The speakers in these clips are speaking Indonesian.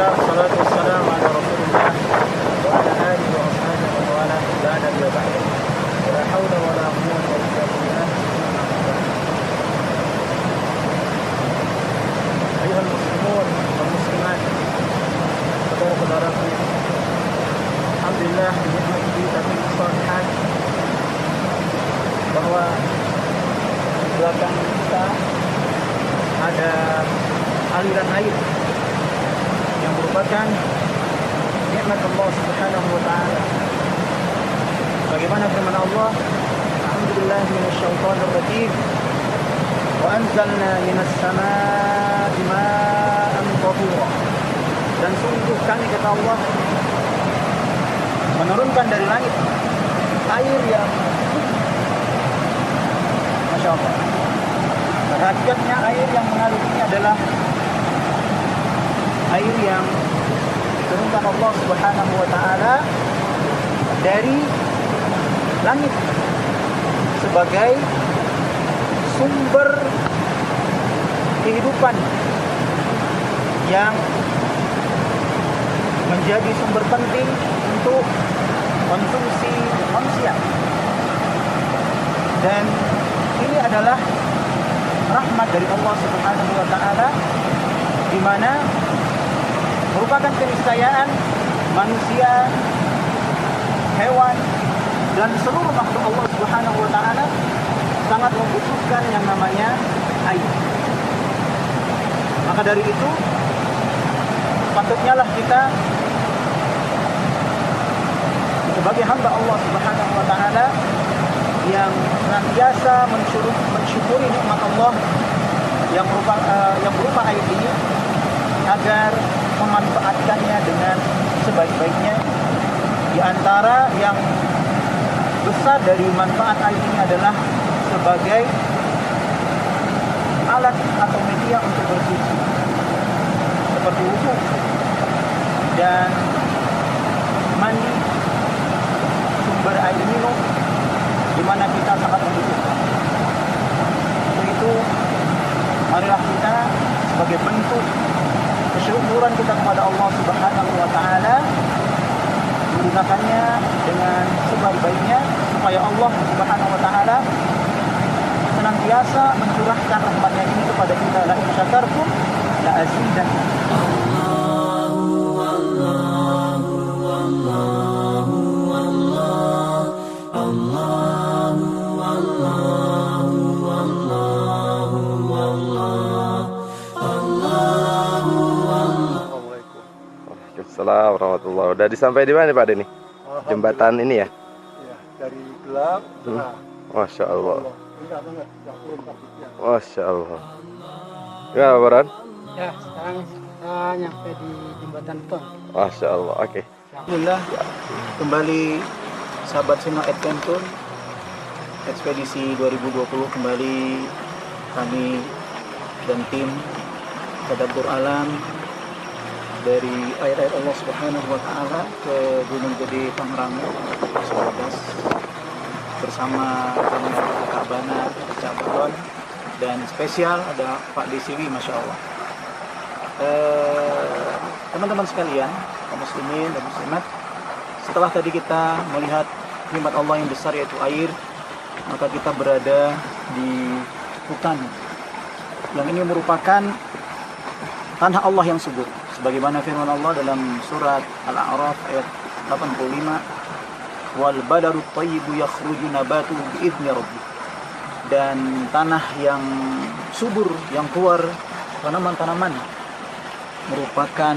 Alhamdulillah, salatu wassalamu ala Rasulillah wa ala alihi wa ashabihi wa ala la nabiyya ba'da. La haula wa la quwwata illa billah. Ayuhal muslimun wal muslimat, saudara-saudaraku, alhamdulillah dinikmati kita kesalahan bahwa di belakang kita ada aliran air yang merupakan nikmat Allah Subhanahu wa taala. Bagaimana firman Allah, Alhamdulillah minasyaitonir rajim. Wa anzalna minas samaa'i maa'an tahura. Dan sungguh kami, kata Allah, menurunkan dari langit air yang Masya Allah. Hakikatnya air yang mengalir ini adalah air yang diturunkan Allah Subhanahu wa taala dari langit sebagai sumber kehidupan yang menjadi sumber penting untuk konsumsi manusia. Dan ini adalah rahmat dari Allah Subhanahu wa taala, di mana merupakan keniscayaan manusia, hewan, dan seluruh makhluk Allah Subhanahu wa taala sangat membutuhkan yang namanya air. Maka dari itu patutnya lah kita sebagai hamba Allah Subhanahu wa taala yang senantiasa mensyukuri nikmat Allah yang berupa air ini, agar memanfaatkannya dengan sebaik-baiknya. Di antara yang besar dari manfaat air ini adalah sebagai alat atau media untuk bersuci, seperti wudu dan mandi, sumber air minum, di mana kita sangat membutuhkan. Untuk itu, marilah kita sebagai bentuk kesyukuran kita kepada Allah Subhanahu wa taala menggunakannya dengan sebaik-baiknya, supaya Allah Subhanahu wa taala senantiasa mencurahkan rahmatnya ini kepada kita. La in syakartum la azidannakum. Assalamualaikum warahmatullahi wabarakatuh. Udah disampai di mana Pak Denny? Jembatan ini ya? Ya, dari gelap. Masya Allah. Masya Allah. Gimana Pak Ron? Ya, sekarang kita nyampe di jembatan Ton. Masya Allah. Oke. Alhamdulillah, kembali sahabat Sino Adventure ekspedisi 2020, kembali kami dan tim Tadabbur Alam dari air-air Allah Subhanahu wa taala ke Gunung Gede Pangrango bersama kami Kak Bana, Kak Baron, dan spesial ada Pak Desiwi, Masya Allah. Teman-teman sekalian, kaum muslimin dan muslimat, setelah tadi kita melihat nikmat Allah yang besar yaitu air, maka kita berada di hutan yang ini merupakan tanah Allah yang subur, sebagaimana firman Allah dalam surat Al-A'raf ayat 85, wal badarut thayyibu yakhruju nabatuhu bi'idzni rabbih. Dan tanah yang subur, yang keluar tanaman-tanaman, merupakan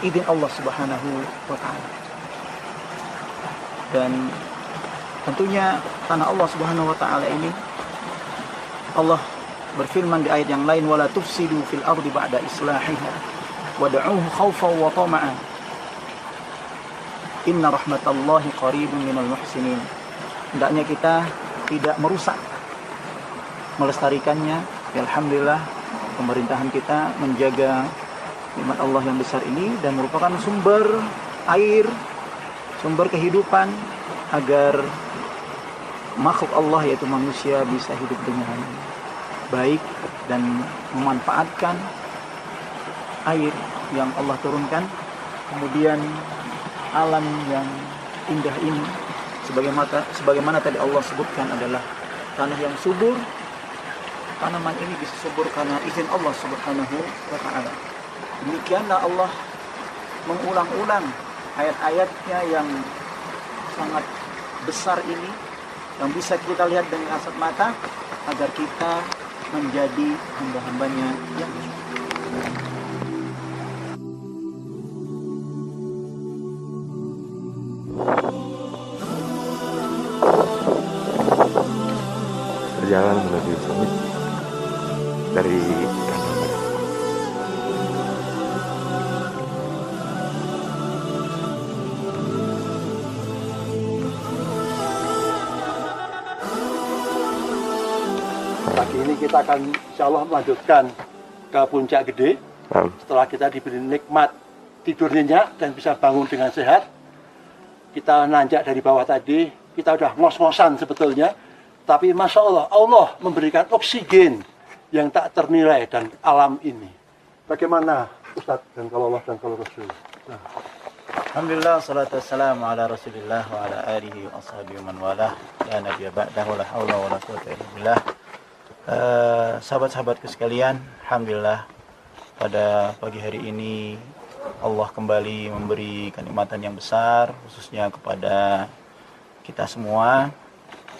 izin Allah Subhanahu wa taala. Dan tentunya tanah Allah Subhanahu wa taala ini, Allah berfirman di ayat yang lain, wala tufsidu fil ardi ba'da islahiha wad'uuhu khaufan wa tama'an inna rahmatallahi qaribun minal muhsinin. Hendaknya kita tidak merusak, melestarikannya. Ya, alhamdulillah pemerintahan kita menjaga nikmat Allah yang besar ini dan merupakan sumber air, sumber kehidupan agar makhluk Allah yaitu manusia bisa hidup dengan baik dan memanfaatkan air yang Allah turunkan, kemudian alam yang indah ini sebagaimana tadi Allah sebutkan adalah tanah yang subur. Tanaman ini bisa subur karena izin Allah Subhanahu wa Ta'ala. Demikianlah Allah mengulang-ulang ayat-ayatnya yang sangat besar ini, yang bisa kita lihat dengan kasat mata, agar kita menjadi hamba-hambanya yang bersyukur. Berjalan menuju summit dari pagi ini kita akan insya Allah melanjutkan ke puncak gede. Setelah kita diberi nikmat tidur nyenyak dan bisa bangun dengan sehat, kita nanjak dari bawah tadi, kita udah ngos-ngosan sebetulnya, tapi Masya Allah, Allah memberikan oksigen yang tak ternilai dan alam ini. Bagaimana Ustadz dan kalau Allah dan kalau Rasul? Nah. Alhamdulillah, salatu wassalamu ala Rasulillah wa ala alihi wa ashabihi man walah. La nabiyya ba'dahu, la haula wa la quwwata illa billah. Sahabat-sahabatku sekalian, alhamdulillah pada pagi hari ini Allah kembali memberi kenikmatan yang besar, khususnya kepada kita semua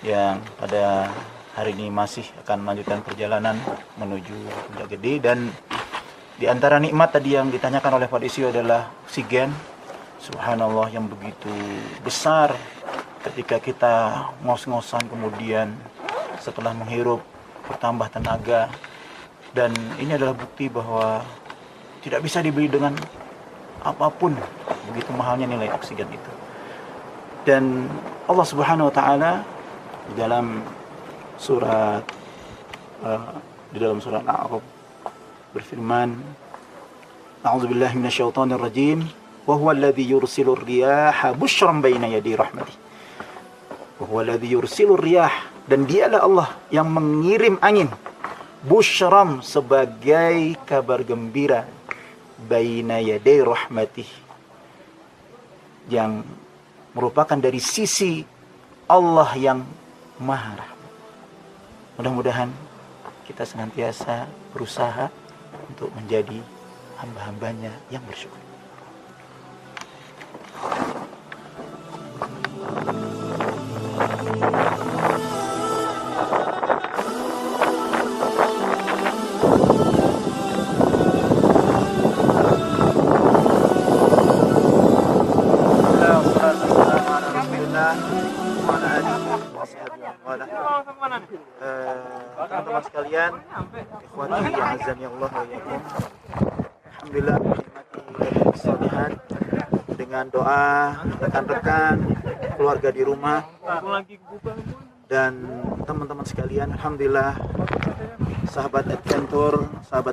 yang pada hari ini masih akan melanjutkan perjalanan menuju Puncak Gede. Dan di antara nikmat tadi yang ditanyakan oleh Pak Desi adalah oksigen. Subhanallah, yang begitu besar ketika kita ngos-ngosan, kemudian setelah menghirup bertambah tenaga, dan ini adalah bukti bahwa tidak bisa dibeli dengan apapun, begitu mahalnya nilai oksigen itu. Dan Allah Subhanahu wa Ta'ala di dalam surat Al-A'raf berfirman, A'udzubillahi minasyaitonir rajim, wa huwa alladzi yursilur riyaha busyran baina yaday rahmatih. Wa huwa alladzi yursilur riyah, dan dialah Allah yang mengirim angin, busyram sebagai kabar gembira, baina yaday rahmatih, yang merupakan dari sisi Allah yang Maha Rahmat. Mudah-mudahan kita senantiasa berusaha untuk menjadi hamba-hambanya yang bersyukur. Teman-teman sekalian, ikhwati azan ya Allah wa iyyakum. Alhamdulillah, menikmati kesedihan dengan doa rekan-rekan, keluarga di rumah, dan teman-teman sekalian. Alhamdulillah, sahabat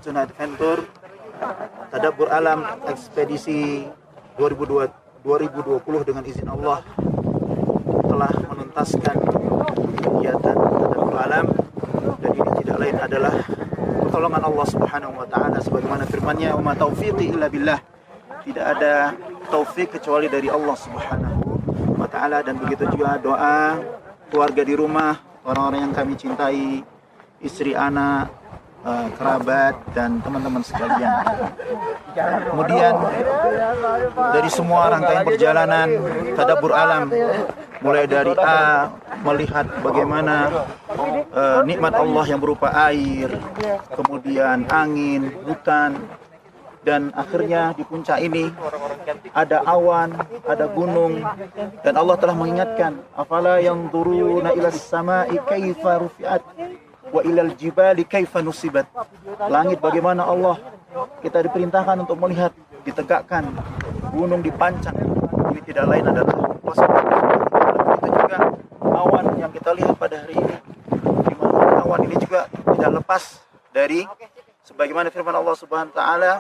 Sunnah Adventure, Tadabbur Alam ekspedisi 2020 dengan izin Allah telah menuntaskan kegiatan Tadabbur Alam, dan ini tidak lain adalah pertolongan Allah Subhanahu wa Ta'ala, sebagaimana firman-Nya, "Wa ma taufiqi illa billah." Tidak ada taufik kecuali dari Allah Subhanahu wa Ta'ala. Dan begitu juga doa keluarga di rumah, orang-orang yang kami cintai, istri, anak, kerabat, dan teman-teman sekalian. Kemudian dari semua rangkaian perjalanan Tadabbur Alam, mulai dari melihat bagaimana nikmat Allah yang berupa air, kemudian angin, hutan, dan akhirnya di puncak ini ada awan, ada gunung, dan Allah telah mengingatkan, afala yanzuruna ilas sama'i kaifa rufi'at wa ilal jibali kaifa nusibat. Langit bagaimana Allah, kita diperintahkan untuk melihat, ditegakkan, gunung dipancang. Ini tidak lain adalah kuasa Allah. Itu juga awan yang kita lihat pada hari ini, di mana awan ini juga tidak lepas dari sebagaimana firman Allah Subhanahu wa Ta'ala,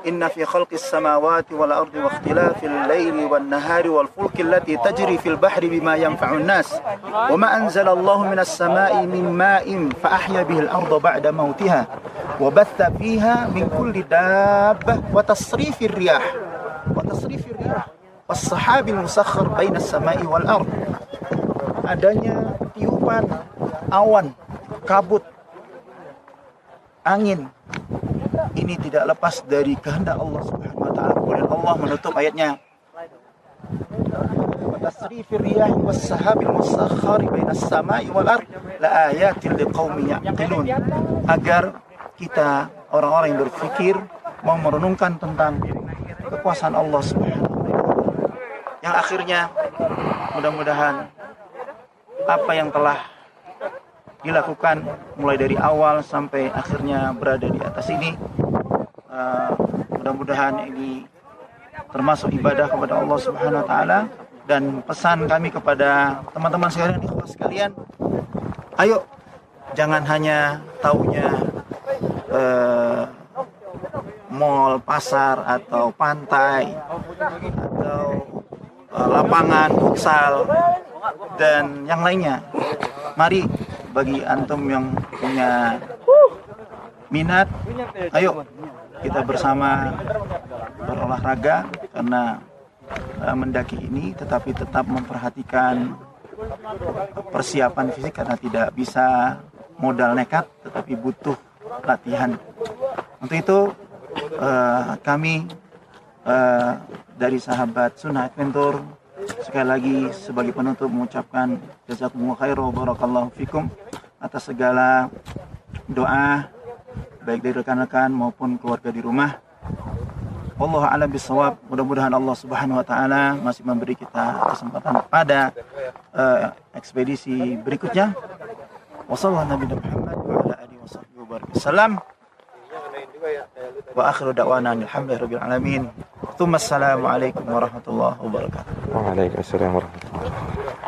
Inna fi khalqis samawati wal ardi wa ikhtilafil laili wan nahari wal fulki allati tajri fil bahri bima yanfa'un nas wa ma anzalallahu minas sama'i min ma'in fa ahya bihil arda ba'da mautiha wa batha fiha min kulli dabbah wa tasrifir riyah was-sahabil musakhkhar baina as-sama'i wal ard. Adanya tiupan awan, kabut, angin, ini tidak lepas dari kehendak Allah Subhanahu wa taala. Kemudian Allah menutup ayatnya, wa tasrifir riyah was-sahabil musakhkhar baina as-sama'i wal ard la ayatin liqaumin ya'qilun. Agar kita orang-orang yang berfikir mau merenungkan tentang kekuasaan Allah Subhanahu wa taala. Yang akhirnya mudah-mudahan apa yang telah dilakukan mulai dari awal sampai akhirnya berada di atas ini, mudah-mudahan ini termasuk ibadah kepada Allah Subhanahu wa taala. Dan pesan kami kepada teman-teman sekalian, ikhwah sekalian, ayo jangan hanya taunya mall, pasar, atau pantai, atau lapangan futsal dan yang lainnya. Mari bagi antum yang punya minat, ayo kita bersama berolahraga, karena mendaki ini tetapi tetap memperhatikan persiapan fisik, karena tidak bisa modal nekat tetapi butuh latihan. Untuk itu kami dari sahabat Sunnah Adventure sekali lagi sebagai penutup mengucapkan jazakumullah khairan wa barakallahu fikum atas segala doa baik dari rekan-rekan maupun keluarga di rumah. Wallahu a'lam bishawab. Mudah-mudahan Allah Subhanahu wa taala masih memberi kita kesempatan pada ekspedisi berikutnya. Wassallallahu Nabi Muhammad wa ala alihi wasallam. Wa akhiru da'wana alhamdulillahirabbil alamin. Assalamualaikum warahmatullahi wabarakatuh. Waalaikumsalam warahmatullahi wabarakatuh.